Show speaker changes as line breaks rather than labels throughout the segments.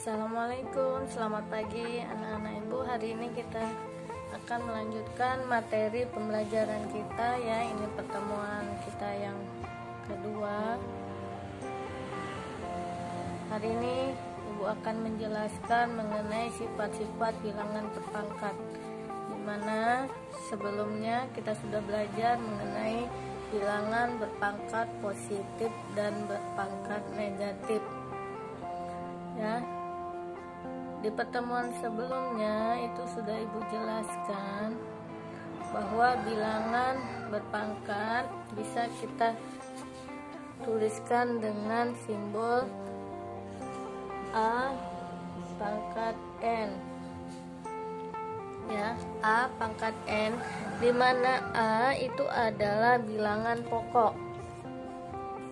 Assalamualaikum, selamat pagi anak-anak ibu. Hari ini kita akan melanjutkan materi pembelajaran kita ya. Ini pertemuan kita yang kedua. Hari ini ibu akan menjelaskan mengenai sifat-sifat bilangan berpangkat, dimana sebelumnya kita sudah belajar mengenai bilangan berpangkat positif dan berpangkat negatif ya. Di pertemuan sebelumnya itu sudah ibu jelaskan bahwa bilangan berpangkat bisa kita tuliskan dengan simbol A pangkat N ya, A pangkat N, di mana A itu adalah bilangan pokok.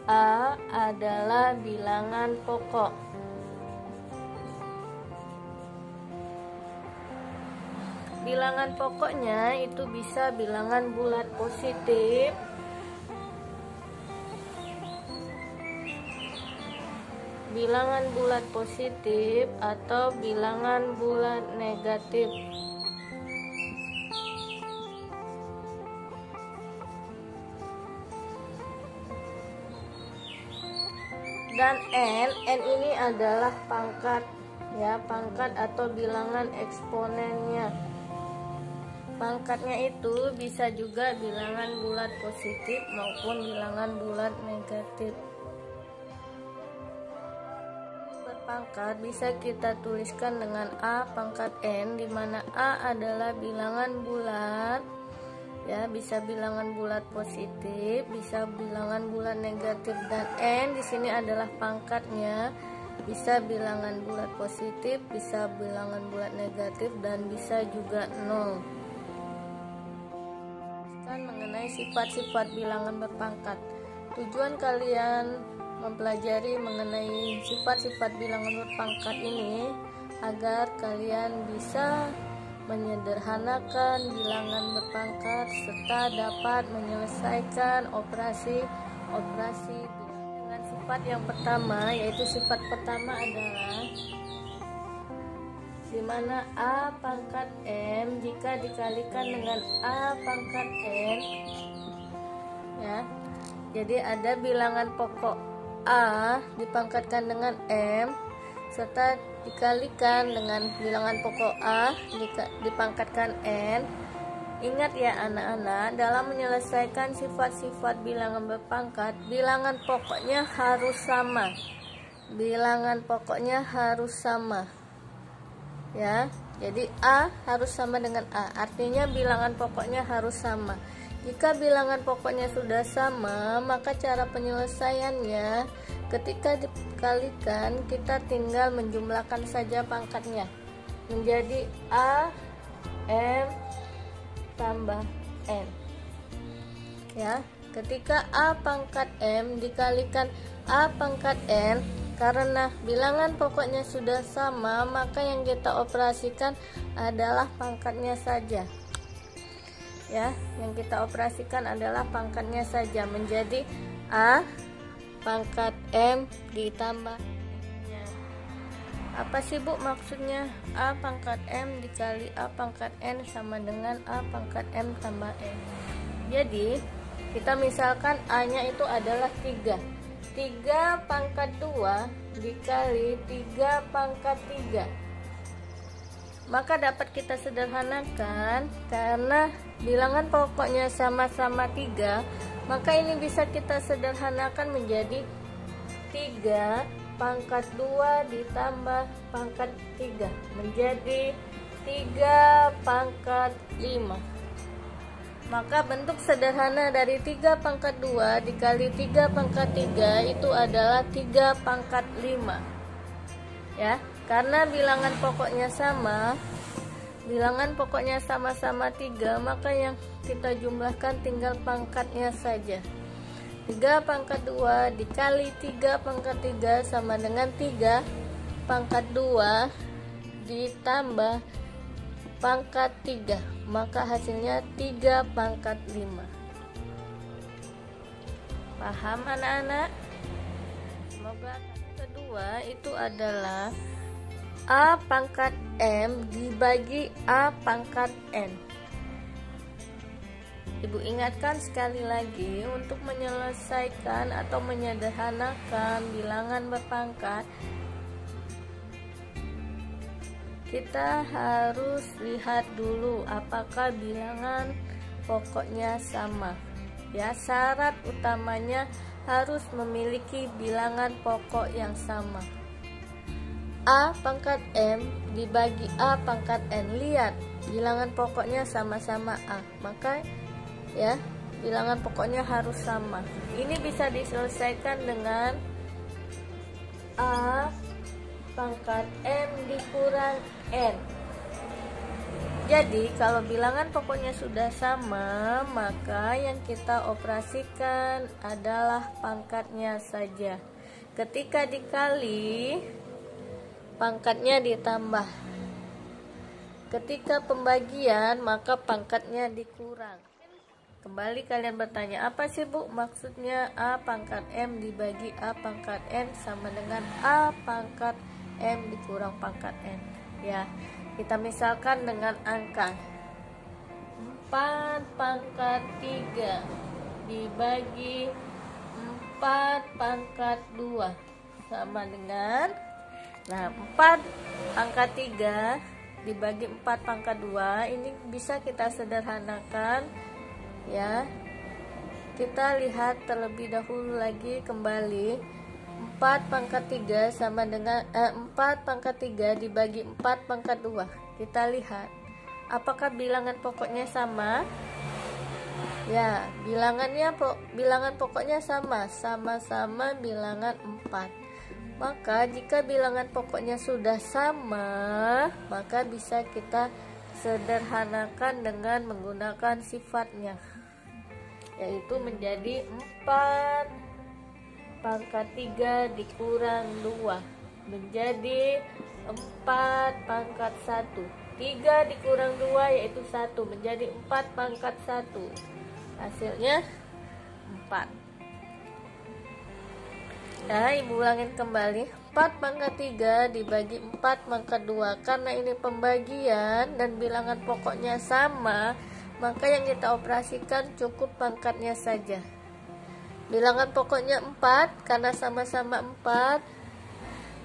A adalah bilangan pokok. Bilangan pokoknya itu bisa bilangan bulat positif, bilangan bulat positif atau bilangan bulat negatif. Dan N ini adalah pangkat ya, pangkat atau bilangan eksponennya. Pangkatnya itu bisa juga bilangan bulat positif maupun bilangan bulat negatif. Berpangkat bisa kita tuliskan dengan A pangkat N, di mana A adalah bilangan bulat ya, bisa bilangan bulat positif, bisa bilangan bulat negatif, dan N di sini adalah pangkatnya, bisa bilangan bulat positif, bisa bilangan bulat negatif, dan bisa juga 0. Mengenai sifat-sifat bilangan berpangkat. Tujuan kalian mempelajari mengenai sifat-sifat bilangan berpangkat ini agar kalian bisa menyederhanakan bilangan berpangkat serta dapat menyelesaikan operasi dengan sifat yang pertama, yaitu sifat pertama adalah di mana A pangkat M jika dikalikan dengan A pangkat N ya. Jadi ada bilangan pokok A dipangkatkan dengan M serta dikalikan dengan bilangan pokok A dipangkatkan N. Ingat ya anak-anak, dalam menyelesaikan sifat-sifat bilangan berpangkat, bilangan pokoknya harus sama. Bilangan pokoknya harus sama. Ya, jadi A harus sama dengan A, artinya bilangan pokoknya harus sama. Jika bilangan pokoknya sudah sama, maka cara penyelesaiannya ketika dikalikan kita tinggal menjumlahkan saja pangkatnya menjadi A M tambah N ya. Ketika A pangkat M dikalikan A pangkat N, karena bilangan pokoknya sudah sama, maka yang kita operasikan adalah pangkatnya saja. Ya, yang kita operasikan adalah pangkatnya saja menjadi A pangkat M ditambah N. Apa sih Bu maksudnya? A pangkat M dikali A pangkat N sama dengan A pangkat M tambah N. Jadi, kita misalkan A-nya itu adalah 3. 3 pangkat 2 dikali 3 pangkat 3, maka dapat kita sederhanakan karena bilangan pokoknya sama-sama 3, maka ini bisa kita sederhanakan menjadi 3 pangkat 2 ditambah pangkat 3 menjadi 3 pangkat 5. Maka bentuk sederhana dari 3 pangkat 2 dikali 3 pangkat 3 itu adalah 3 pangkat 5 ya, karena bilangan pokoknya sama-sama 3, maka yang kita jumlahkan tinggal pangkatnya saja. 3 pangkat 2 dikali 3 pangkat 3 sama dengan 3 pangkat 2 ditambah pangkat 3, maka hasilnya 3 pangkat 5. Paham anak-anak? Semoga. Kedua itu adalah A pangkat M dibagi A pangkat N. Ibu ingatkan sekali lagi, untuk menyelesaikan atau menyederhanakan bilangan berpangkat, kita harus lihat dulu apakah bilangan pokoknya sama. Ya, syarat utamanya harus memiliki bilangan pokok yang sama. A pangkat M dibagi A pangkat N. Lihat, bilangan pokoknya sama-sama A. Maka ya, bilangan pokoknya harus sama. Ini bisa diselesaikan dengan A pangkat M dikurang N. Jadi kalau bilangan pokoknya sudah sama, maka yang kita operasikan adalah pangkatnya saja. Ketika dikali, pangkatnya ditambah. Ketika pembagian, maka pangkatnya dikurang. Kembali kalian bertanya, apa sih Bu maksudnya A pangkat M dibagi A pangkat N sama dengan A pangkat M dikurang pangkat N? Ya, kita misalkan dengan angka 4 pangkat 3 dibagi 4 pangkat 2 sama dengan, nah 4 pangkat 3 dibagi 4 pangkat 2 ini bisa kita sederhanakan. Ya, kita lihat terlebih dahulu lagi kembali. 4 pangkat 3 sama dengan 4 pangkat 3 dibagi 4 pangkat 2. Kita lihat apakah bilangan pokoknya sama. Ya, bilangan pokoknya sama-sama bilangan 4. Maka jika bilangan pokoknya sudah sama, maka bisa kita sederhanakan dengan menggunakan sifatnya, yaitu menjadi 4 pangkat 3 dikurang 2 menjadi 4 pangkat 1. 3 dikurang 2 yaitu 1 menjadi 4 pangkat 1. Hasilnya 4. Nah, Ibu ulangin kembali. 4 pangkat 3 dibagi 4 pangkat 2. Karena ini pembagian dan bilangan pokoknya sama, maka yang kita operasikan cukup pangkatnya saja. Bilangan pokoknya 4, karena sama-sama 4.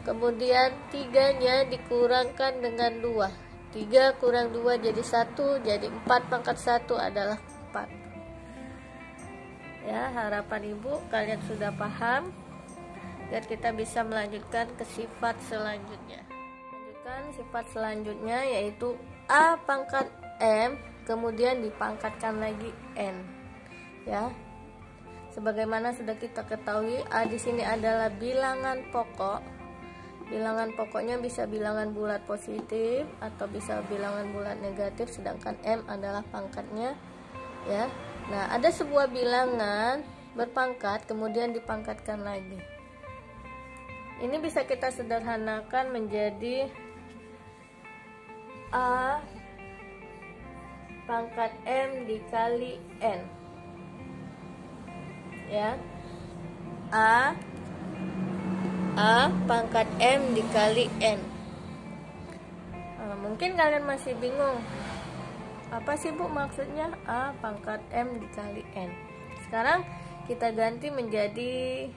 Kemudian 3-nya dikurangkan dengan 2. 3 kurang 2 jadi 1, jadi 4 pangkat 1 adalah 4. Ya, harapan Ibu kalian sudah paham, biar kita bisa melanjutkan ke sifat selanjutnya. Lanjutkan sifat selanjutnya, yaitu A pangkat M kemudian dipangkatkan lagi N. Ya, sebagaimana sudah kita ketahui, A di sini adalah bilangan pokok. Bilangan pokoknya bisa bilangan bulat positif atau bisa bilangan bulat negatif, sedangkan M adalah pangkatnya. Ya, nah ada sebuah bilangan berpangkat kemudian dipangkatkan lagi. Ini bisa kita sederhanakan menjadi A pangkat M dikali N. Ya, A pangkat M dikali N. Mungkin kalian masih bingung, apa sih Bu maksudnya A pangkat M dikali N? Sekarang kita ganti menjadi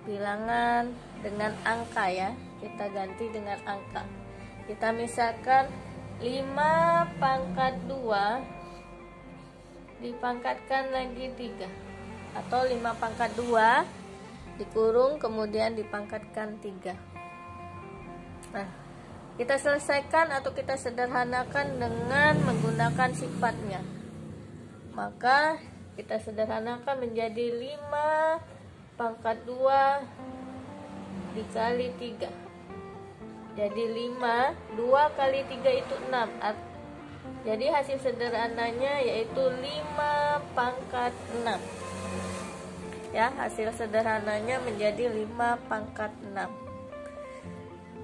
bilangan dengan angka ya. Kita ganti dengan angka. Kita misalkan 5 pangkat 2 dipangkatkan lagi 3, atau 5 pangkat 2 dikurung kemudian dipangkatkan 3. Nah, kita selesaikan atau kita sederhanakan dengan menggunakan sifatnya. Maka kita sederhanakan menjadi 5 pangkat 2 dikali 3. Jadi 5, 2 kali 3 itu 6. Jadi hasil sederhananya yaitu 5 pangkat 6. Ya, hasil sederhananya menjadi 5 pangkat 6.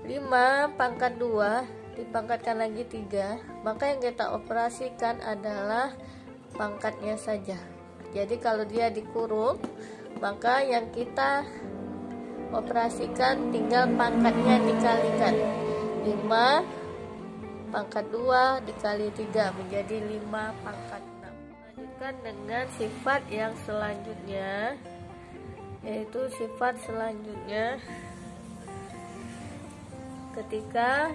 5 pangkat 2 dipangkatkan lagi 3, maka yang kita operasikan adalah pangkatnya saja. Jadi kalau dia dikurung, maka yang kita operasikan tinggal pangkatnya dikalikan. 5 pangkat 2 dikali 3 menjadi 5 pangkat 6. Lanjutkan dengan sifat yang selanjutnya, yaitu sifat selanjutnya ketika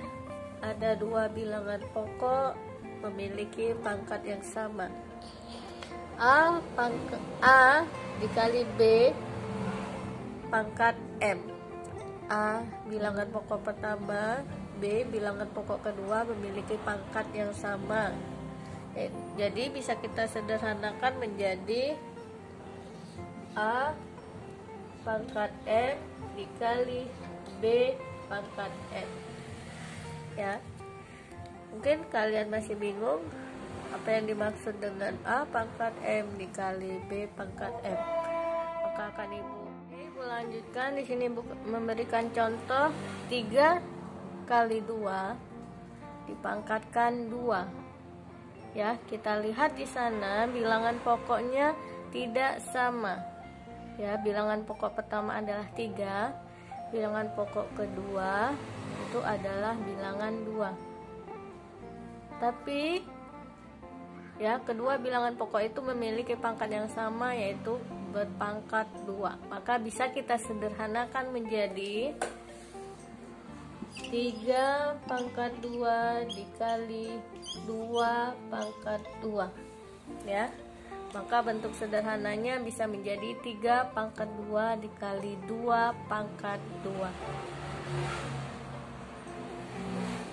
ada dua bilangan pokok memiliki pangkat yang sama. A dikali B pangkat M. A bilangan pokok pertama, B bilangan pokok kedua memiliki pangkat yang sama. Jadi bisa kita sederhanakan menjadi A pangkat M dikali B pangkat M. Ya, mungkin kalian masih bingung apa yang dimaksud dengan A pangkat M dikali B pangkat M. Maka akan ibu lanjutkan. Di sini memberikan contoh 3 kali 2 dipangkatkan 2. Ya, kita lihat di sana bilangan pokoknya tidak sama. Ya, bilangan pokok pertama adalah 3, bilangan pokok kedua itu adalah bilangan 2. Tapi ya, kedua bilangan pokok itu memiliki pangkat yang sama, yaitu berpangkat 2. Maka bisa kita sederhanakan menjadi 3 pangkat 2 dikali 2 pangkat 2. Ya, maka bentuk sederhananya bisa menjadi 3 pangkat 2 dikali 2 pangkat 2.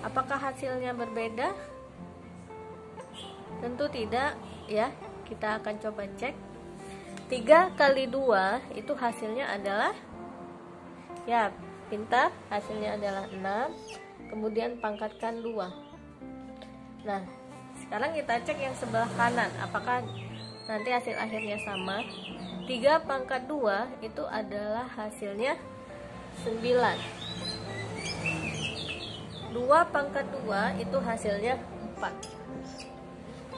Apakah hasilnya berbeda? Tentu tidak, ya. Kita akan coba cek. 3 kali 2 itu hasilnya adalah, ya, pintar, hasilnya adalah 6. Kemudian pangkatkan 2. Nah, sekarang kita cek yang sebelah kanan, apakah nanti hasil akhirnya sama. 3 pangkat 2 itu adalah hasilnya 9. 2 pangkat 2 itu hasilnya 4.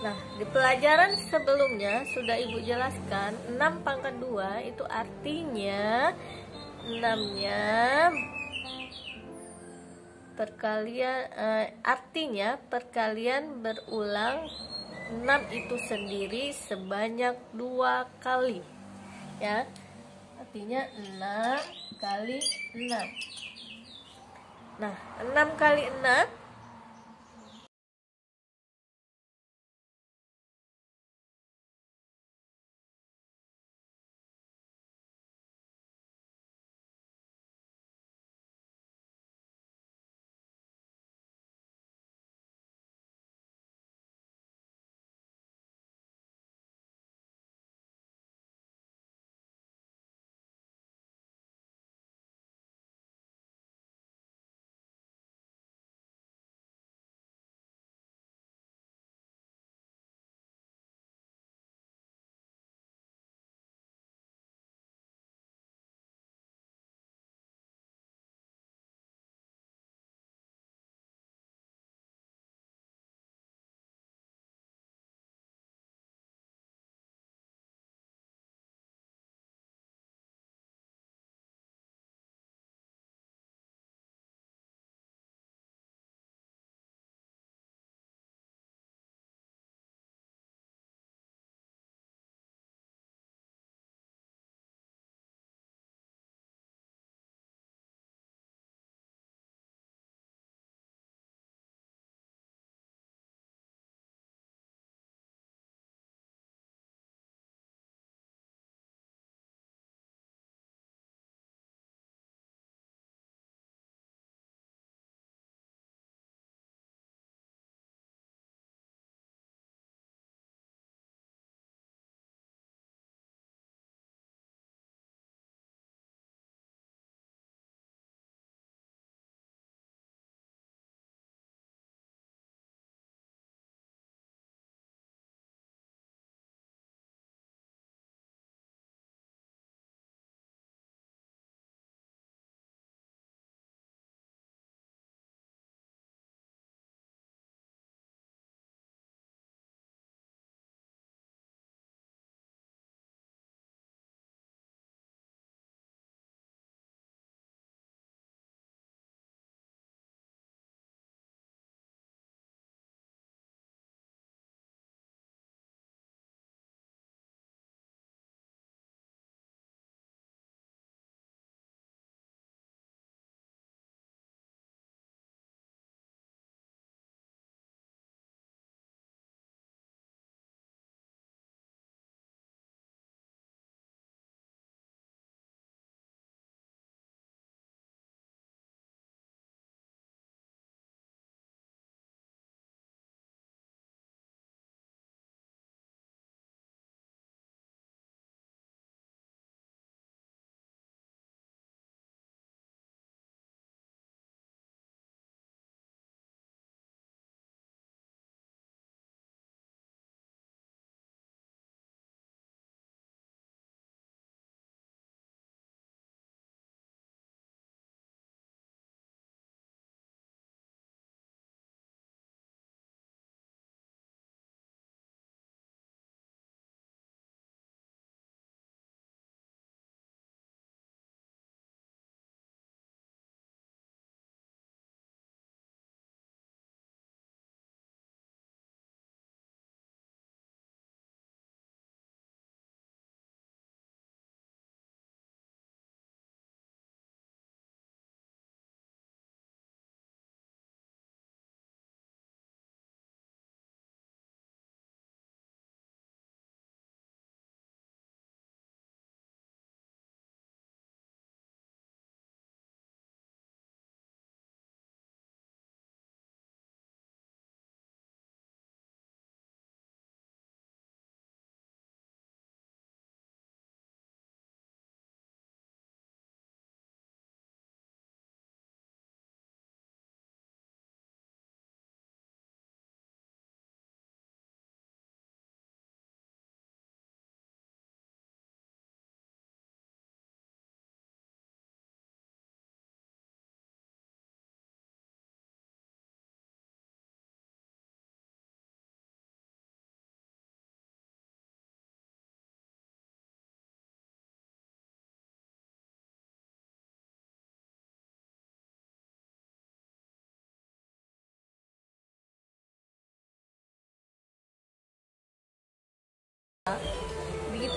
Nah, di pelajaran sebelumnya sudah ibu jelaskan 6 pangkat 2 itu artinya 6-nya perkalian berulang 6 itu sendiri sebanyak 2 kali. Ya. Artinya 6 kali 6. Nah, 6 kali 6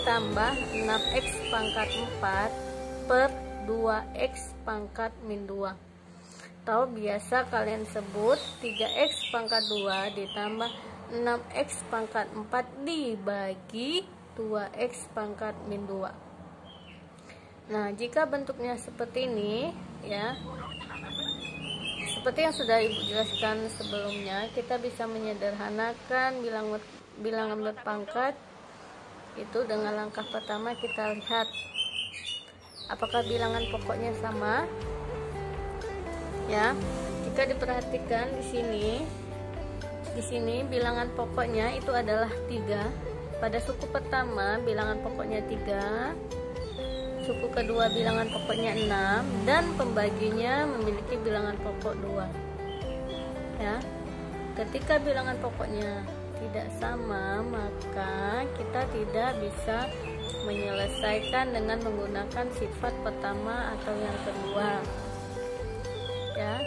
ditambah 6x pangkat 4 per 2x pangkat min 2. Atau biasa kalian sebut 3x pangkat 2 ditambah 6x pangkat 4 dibagi 2x pangkat min 2. Nah, jika bentuknya seperti ini ya, seperti yang sudah Ibu jelaskan sebelumnya, kita bisa menyederhanakan bilangan berpangkat itu dengan langkah pertama kita lihat apakah bilangan pokoknya sama. Ya, jika diperhatikan di sini bilangan pokoknya itu adalah 3. Pada suku pertama bilangan pokoknya 3, suku kedua bilangan pokoknya 6, dan pembaginya memiliki bilangan pokok 2. Ya, ketika bilangan pokoknya tidak sama, maka kita tidak bisa menyelesaikan dengan menggunakan sifat pertama atau yang kedua. Ya,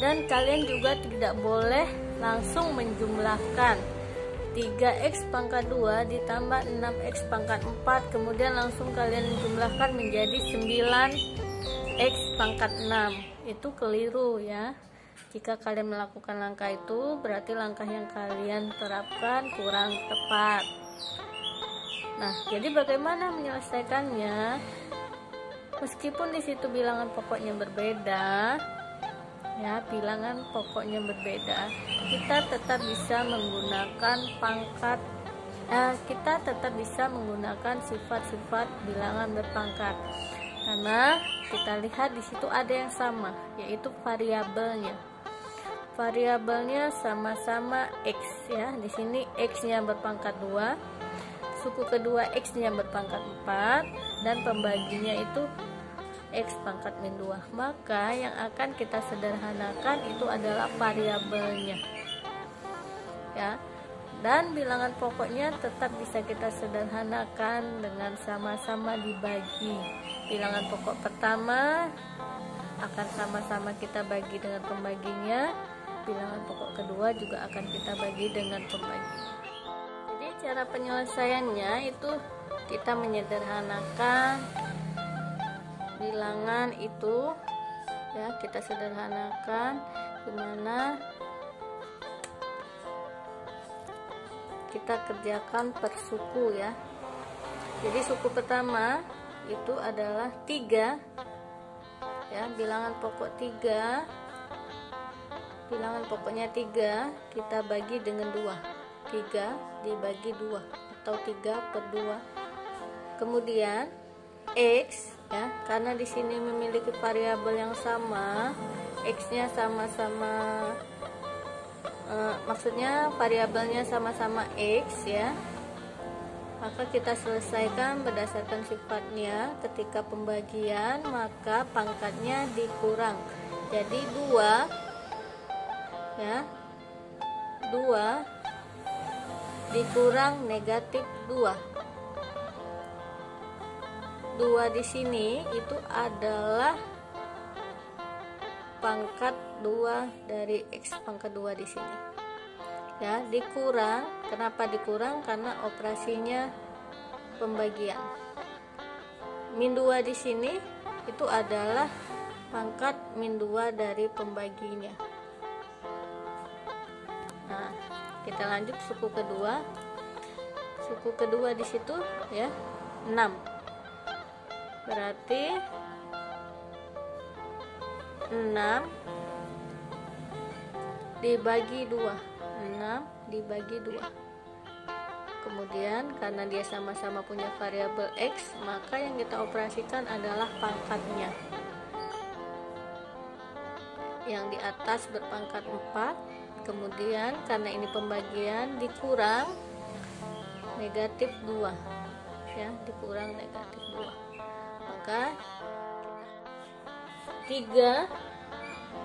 dan kalian juga tidak boleh langsung menjumlahkan 3x pangkat 2 ditambah 6x pangkat 4 kemudian langsung kalian jumlahkan menjadi 9x pangkat 6. Itu keliru ya. Jika kalian melakukan langkah itu, berarti langkah yang kalian terapkan kurang tepat. Nah, jadi bagaimana menyelesaikannya? Meskipun di situ bilangan pokoknya berbeda, ya, bilangan pokoknya berbeda, kita tetap bisa menggunakan sifat-sifat bilangan berpangkat, karena kita lihat di situ ada yang sama, yaitu variabelnya. Variabelnya sama-sama x ya. Di sini x-nya berpangkat 2, suku kedua x-nya berpangkat 4, dan pembaginya itu x pangkat min 2. Maka yang akan kita sederhanakan itu adalah variabelnya. Ya. Dan bilangan pokoknya tetap bisa kita sederhanakan dengan sama-sama dibagi. Bilangan pokok pertama akan sama-sama kita bagi dengan pembaginya. Bilangan pokok kedua juga akan kita bagi dengan pembagi. Jadi cara penyelesaiannya itu kita menyederhanakan bilangan itu ya, kita sederhanakan dimana kita kerjakan per suku ya. Jadi suku pertama itu adalah 3 ya, bilangan pokok 3, bilangan pokoknya 3 kita bagi dengan 2, 3 dibagi 2 atau 3 per 2. Kemudian x ya, karena di sini memiliki variabel yang sama, x-nya sama-sama maksudnya variabelnya sama-sama x ya, maka kita selesaikan berdasarkan sifatnya. Ketika pembagian maka pangkatnya dikurang, jadi 2 ya, 2 dikurang negatif 2. 2 di sini itu adalah pangkat 2 dari x pangkat 2 di sini. Ya, dikurang. Kenapa dikurang? Karena operasinya pembagian. Min 2 di sini itu adalah pangkat min 2 dari pembaginya. Nah, kita lanjut suku kedua. Suku kedua di situ ya, 6. Berarti 6 dibagi 2, 6 dibagi 2. Kemudian karena dia sama-sama punya variabel x, maka yang kita operasikan adalah pangkatnya. Yang di atas berpangkat 4, kemudian karena ini pembagian dikurang negatif 2 ya, dikurang negatif 2. Maka 3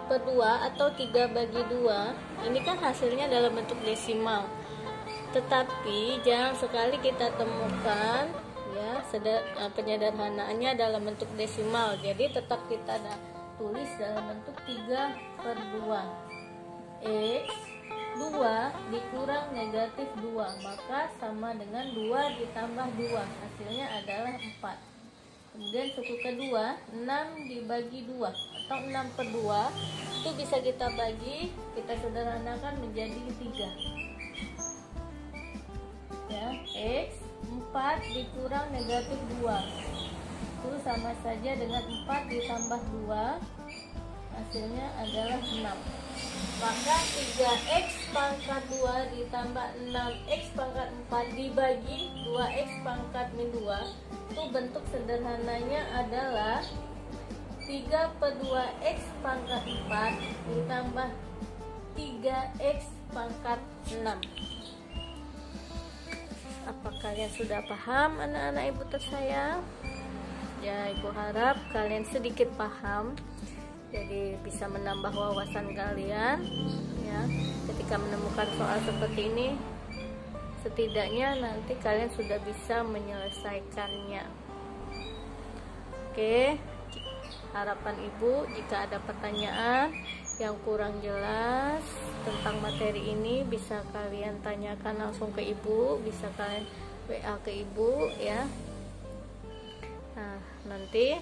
per 2 atau 3 bagi 2 ini kan hasilnya dalam bentuk desimal, tetapi jangan sekali kita temukan ya penyederhanaannya dalam bentuk desimal. Jadi tetap kita tulis dalam bentuk 3 per 2 x 2 dikurang negatif 2, maka sama dengan 2 ditambah 2, hasilnya adalah 4. Kemudian suku kedua, 6 dibagi 2 atau 6/2 itu bisa kita bagi, kita sederhanakan menjadi 3. Ya, X 4 dikurang negatif 2 itu sama saja dengan 4 ditambah 2, hasilnya adalah 6. Maka 3x pangkat 2 ditambah 6x pangkat 4 dibagi 2x pangkat min 2, itu bentuk sederhananya adalah 3/2x pangkat 4 ditambah 3x pangkat 6. Apa kalian sudah paham, anak-anak ibu tersayang? Ya, ibu harap kalian sedikit paham, jadi bisa menambah wawasan kalian ya. Ketika menemukan soal seperti ini, setidaknya nanti kalian sudah bisa menyelesaikannya. Oke, harapan ibu jika ada pertanyaan yang kurang jelas tentang materi ini bisa kalian tanyakan langsung ke ibu, bisa kalian WA ke ibu ya. Nah, nanti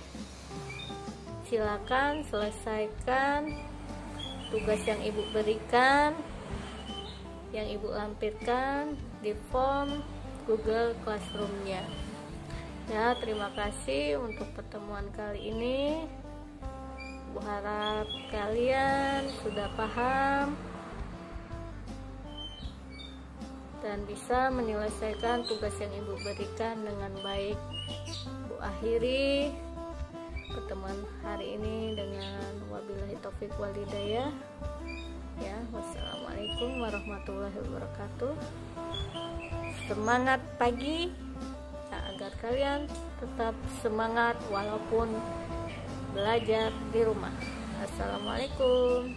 silakan selesaikan tugas yang ibu berikan, yang ibu lampirkan di form Google Classroom-nya. Ya, terima kasih untuk pertemuan kali ini. Ibu harap kalian sudah paham dan bisa menyelesaikan tugas yang ibu berikan dengan baik. Ibu akhiri pertemuan hari ini dengan wabillahi taufik wal hidayah. Ya, wassalamualaikum warahmatullahi wabarakatuh. Semangat pagi, nah, agar kalian tetap semangat walaupun belajar di rumah. Assalamualaikum.